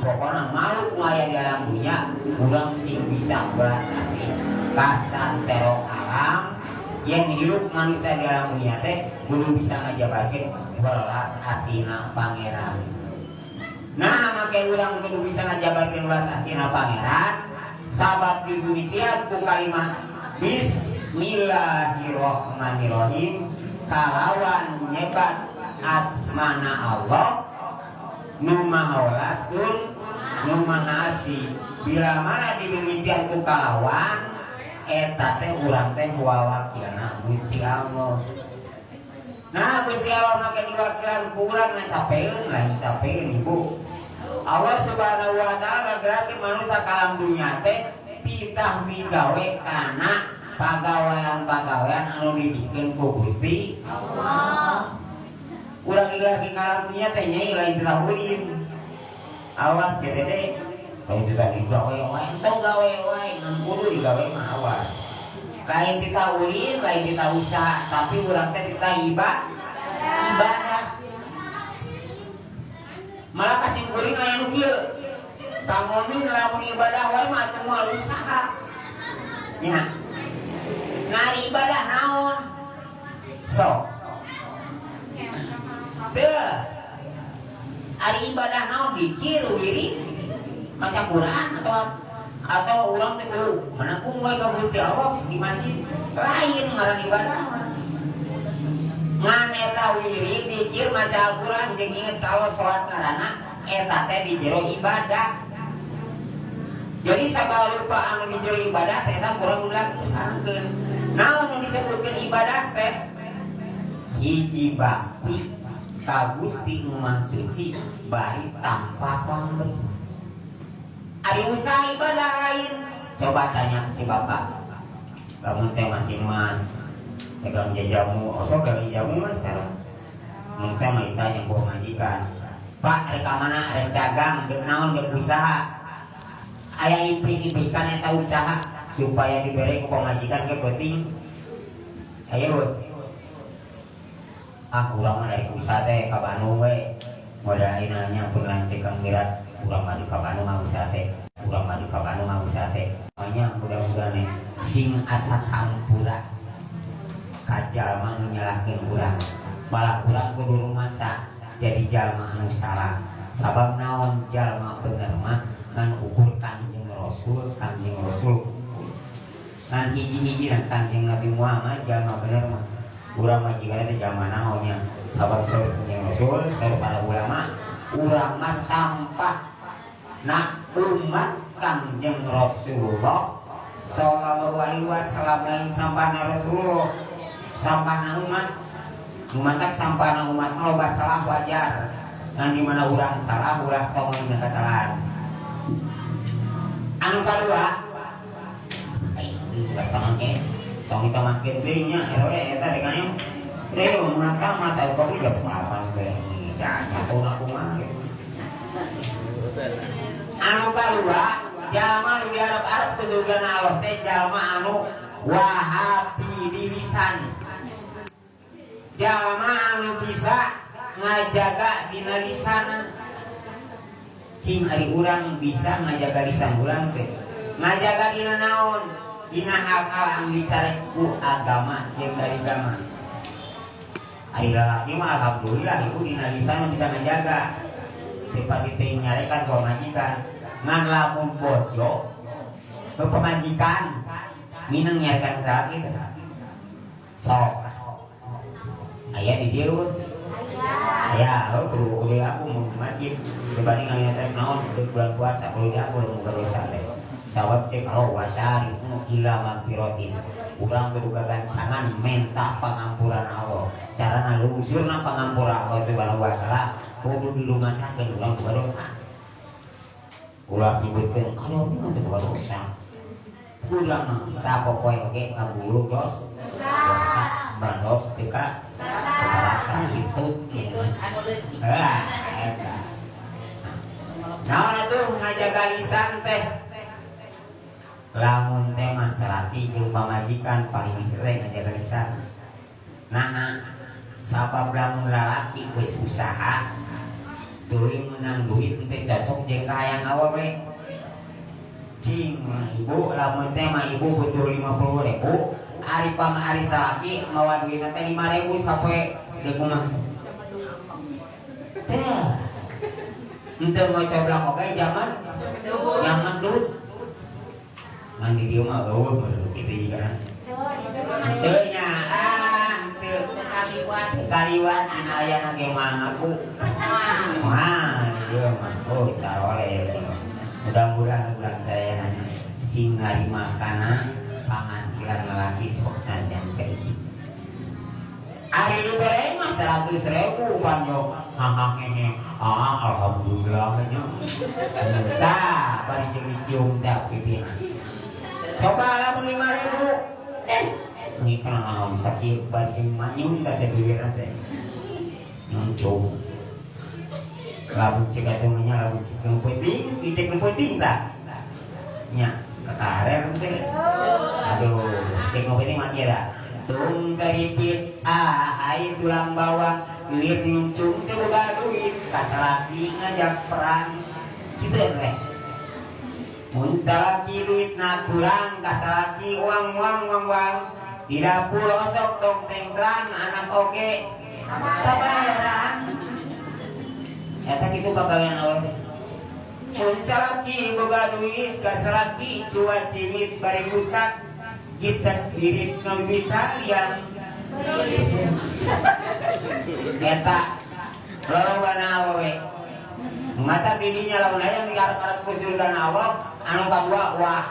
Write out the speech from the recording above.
pokoknya makhluk aya dalam dunia urang sing bisa belas asih kasantero alam yang hidup manusia dalam dunia teh kudu bisa ngajabakeun belas asina pangeran. Nah make urang kudu bisa ngajabakeun belas asina pangeran sabab dimimitian ku kalimat Bismillahirrahmanirrahim kalawan nyebat asmana Allah nu maha welas tur nu maha asih bila mana dimimitian ku kalawan eta teh urang teh wawakilna Gusti Allah. Nah Gusti Allah make diwakilan ku urang ngacapeun lain capeun ibu Allah subhanahu wa ta'ala berarti manusia kalam dunia teh titah migawe kana pagawean-pagawean anu dibikin ku Gusti Allah. Urang ilah di kalam dunia teh nyai lain titah ulin awas cedede lain titah digawe wae entong gawe wae ngan kudu digawe mah awas lain titah ulin lain titah usaha tapi urang teh titah ibadah malah kasih kuring aya nu kieu kamomin lamun ibadah wae mah atuh moal usaha nya ngari ibadah naon sok teu ari ibadah naon dikir wirid maca Quran atau urang teh kudu menanggung wae ka Gusti Allah di masjid lain ngaran ibadah mah ngan eta wirid dikir maca Al-Quran jeung inget kalau salat ngaranna eta teh di jero ibadah. Jadi sagala rupa anu di jero ibadah teh eta kurang dilaksanakeun. Naon nu disebutkeun ibadah teh? Hiji bakti ka Gusti Nu Maha Suci bari tanpa pamrih. Ari usaha ibadah lain. Coba tanya si bapak. Kamu teh masih mas pegang jajamu, osok dari jamu mas sekarang. Mungkin mah ditanya ku majikan. Pak, rek mana rek dagang, dek naon dek usaha. Aya implik-implikan eta usaha supaya dibere ku pamajikan ge penting. Ayo. Urang mah dari usaha teh ka Bandung we. Modal ayeuna pun lancik Kang Mirat, urang mah di ka Bandung mah usaha teh. Urang mah di ka Bandung mah usaha teh. Makanya mudah-mudahan sing asa hampura ka jalma nu nyalahkeun urang. Malah urang kudu rumasa jadi jalma anu salah. Sabab naon jalma bener mah ngan ukur Kanjeng Rasul. Ngan hiji-hiji ngan Kanjeng Nabi Muhammad jalma bener mah. Urang mah jigana teh jalma naonnya. Sabab saur Kanjeng Rasul, saur para ulama, urang mah sampah na umat Kanjeng Rasulullah sallallahu alaihi wasallam lain sampahna Rasulullah. Sampahna umat tak sampahna umat loba salah wajar. Ngan di mana urang salah ulah tong dina kesalahan. Anu kadua sudah tangan ke tong kita makin deui nya eta dengan reo mata mata kok tidak salah ge jangan aku mah. Anu kadua jalma nu diarep-arep ku surgana Allah teh jalma anu wahabi dirisan. Jalma anu bisa ngajaga dina lisanna. Cing ari urang bisa ngajaga lisan urang teh. Ngajaga dina naon? Dina hal-hal anu dicarek ku agama jeung dari agama. Ari lalaki mah alhamdulillah ibu dina lisan bisa ngajaga. Seperti teh nyarekan ka majikan. Ngan lamun bojo pemajikan minang nyarekan saat itu. Sok aya di dieu aya kudu aku mau majid dibanding aya teh naon bulan puasa kudu aku mau dosa teh sawab cek kalau wasari ila magfiratin urang kudu gagancangan menta pangampuran Allah carana luhurna pangampuran Allah subhanahu wa taala kudu dilumasakeun urang boga dosa ulah nyebutkeun anu teh boga dosa urang sapopoe oge ngabulu dosa bandos teka rasa itu anu leutik naon atuh ngajaga lisan teh lamun teh masalati jeung pamajikan paling kere ngajaga lisan nah sabab lamun lalaki geus usaha tuluy menang duit teh cocok jeung kahayang awewe cing ibu lamun teh mah ibu butuh 50.000 ari pamari salaki mawa duitna teh 5.000 sampai deuk kumaha teh henteu mau coblak oge zaman dud ngan di dieu mah eueuh baru kitu juga teu nya teu kaliwat dina ayana ge mangaku wah dieu mah oh sarole mudah-mudahan bulan saya nanya sing ngarima kana pangasilan lelaki sok najan saiki ari dibere mah 100.000 panjo hahaha alhamdulillah nya tah bari jeung dicium teh pipina coba lamun 5.000 ini kana bisa kieu bari jeung manyun teh bibirna teh nyuncung lamun cek atunya lamun cek penting dicek penting tak nya katarer teh aduh cek penting mati dah tung karipit ai tulang bawang lihat nyuncung teh boga duit kasalaki ngajak perang kitu teh mun salaki duitna kurang kasalaki uang di dapur osok dong tengkran anak oge tabayaran eta kitu pagawean awet mun salaki boga duit kasalaki cuat cimit bari hutak kita irit ngambita liang eta lawana awewe mata dirinya lawan aya ngarep-arep kusul kana awak anu kadua wah